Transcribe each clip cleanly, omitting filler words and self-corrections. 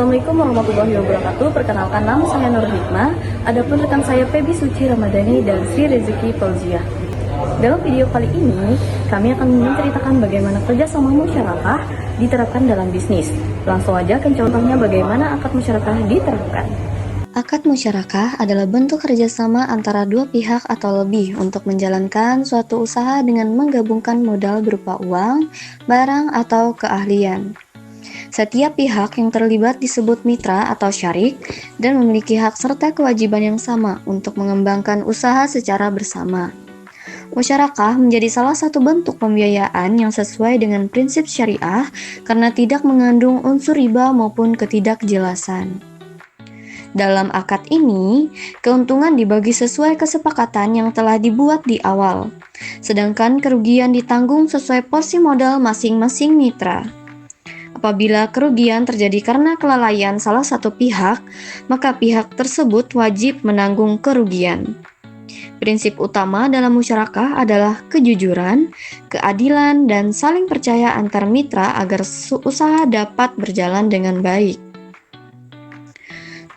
Assalamualaikum warahmatullahi wabarakatuh. Perkenalkan, nama saya Nur Hikmah. Adapun rekan saya Febi Suci Ramadhani dan Sri Rezeki Fauziah. Dalam video kali ini, kami akan menceritakan bagaimana kerjasama musyarakah diterapkan dalam bisnis. Langsung aja ke contohnya bagaimana akad musyarakah diterapkan. Akad musyarakah adalah bentuk kerjasama antara dua pihak atau lebih untuk menjalankan suatu usaha dengan menggabungkan modal berupa uang, barang, atau keahlian. Setiap pihak yang terlibat disebut mitra atau syarik dan memiliki hak serta kewajiban yang sama untuk mengembangkan usaha secara bersama. Musyarakah menjadi salah satu bentuk pembiayaan yang sesuai dengan prinsip syariah karena tidak mengandung unsur riba maupun ketidakjelasan. Dalam akad ini, keuntungan dibagi sesuai kesepakatan yang telah dibuat di awal, sedangkan kerugian ditanggung sesuai porsi modal masing-masing mitra. Apabila kerugian terjadi karena kelalaian salah satu pihak, maka pihak tersebut wajib menanggung kerugian. Prinsip utama dalam musyarakah adalah kejujuran, keadilan, dan saling percaya antar mitra agar usaha dapat berjalan dengan baik.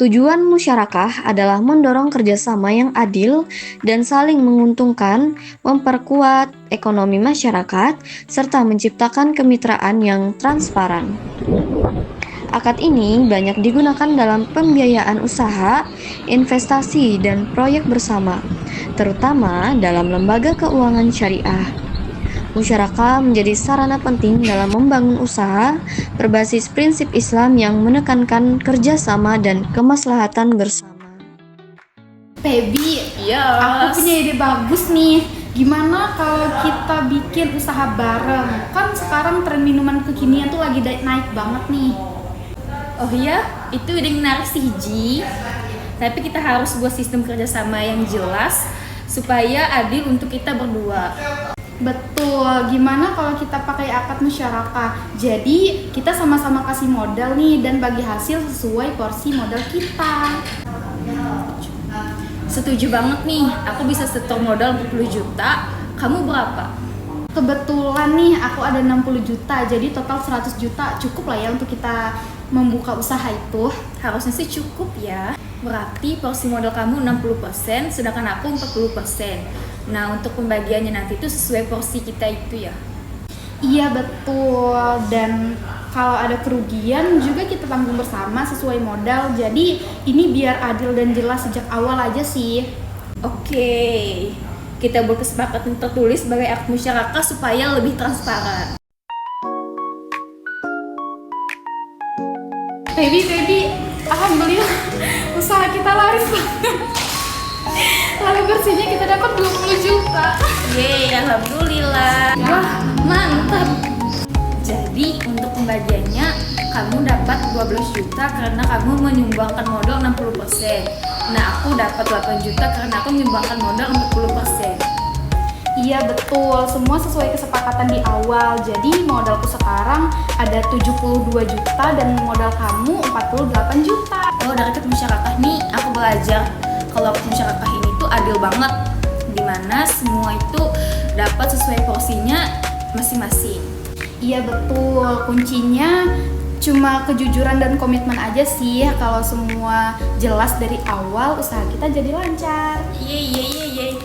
Tujuan musyarakah adalah mendorong kerjasama yang adil dan saling menguntungkan, memperkuat ekonomi masyarakat, serta menciptakan kemitraan yang transparan. Akad ini banyak digunakan dalam pembiayaan usaha, investasi, dan proyek bersama, terutama dalam lembaga keuangan syariah. Musyarakah menjadi sarana penting dalam membangun usaha berbasis prinsip Islam yang menekankan kerjasama dan kemaslahatan bersama. Feby, aku punya ide bagus nih. Gimana kalau kita bikin usaha bareng? Kan sekarang tren minuman kekinian tuh lagi naik banget nih. Oh iya, itu ide menarik sih Ji. Tapi kita harus buat sistem kerjasama yang jelas supaya adil untuk kita berdua. Betul, gimana kalau kita pakai akad musyarakah? Jadi kita sama-sama kasih modal nih dan bagi hasil sesuai porsi modal kita. Setuju banget nih, aku bisa setor modal 40 juta, kamu berapa? Kebetulan nih aku ada 60 juta, jadi total 100 juta cukup lah ya untuk kita membuka usaha itu. Harusnya sih cukup ya. Berarti porsi modal kamu 60%, sedangkan aku 40%. Nah, untuk pembagiannya nanti itu sesuai porsi kita itu ya. Iya betul, dan kalau ada kerugian juga kita tanggung bersama sesuai modal. Jadi ini biar adil dan jelas sejak awal aja sih. Oke, kita buat kesepakatan tertulis sebagai akad musyarakah supaya lebih transparan. Baby, alhamdulillah usaha kita laris banget. Lalu bersihnya kita dapat 20 juta. Yeay, alhamdulillah. Wah, mantap. Jadi untuk pembagiannya kamu dapat 12 juta karena kamu menyumbangkan modal 60%. Nah, aku dapat 8 juta karena aku menyumbangkan modal 40%. Iya betul, semua sesuai kesepakatan di awal. Jadi modalku sekarang ada 72 juta dan modal kamu 48 juta. Oh, dari akad musyarakah nih aku belajar kalau akad musyarakah ini tuh adil banget, dimana semua itu dapat sesuai porsinya masing-masing. Iya betul, kuncinya cuma kejujuran dan komitmen aja sih. Kalau semua jelas dari awal, usaha kita jadi lancar. Yeay.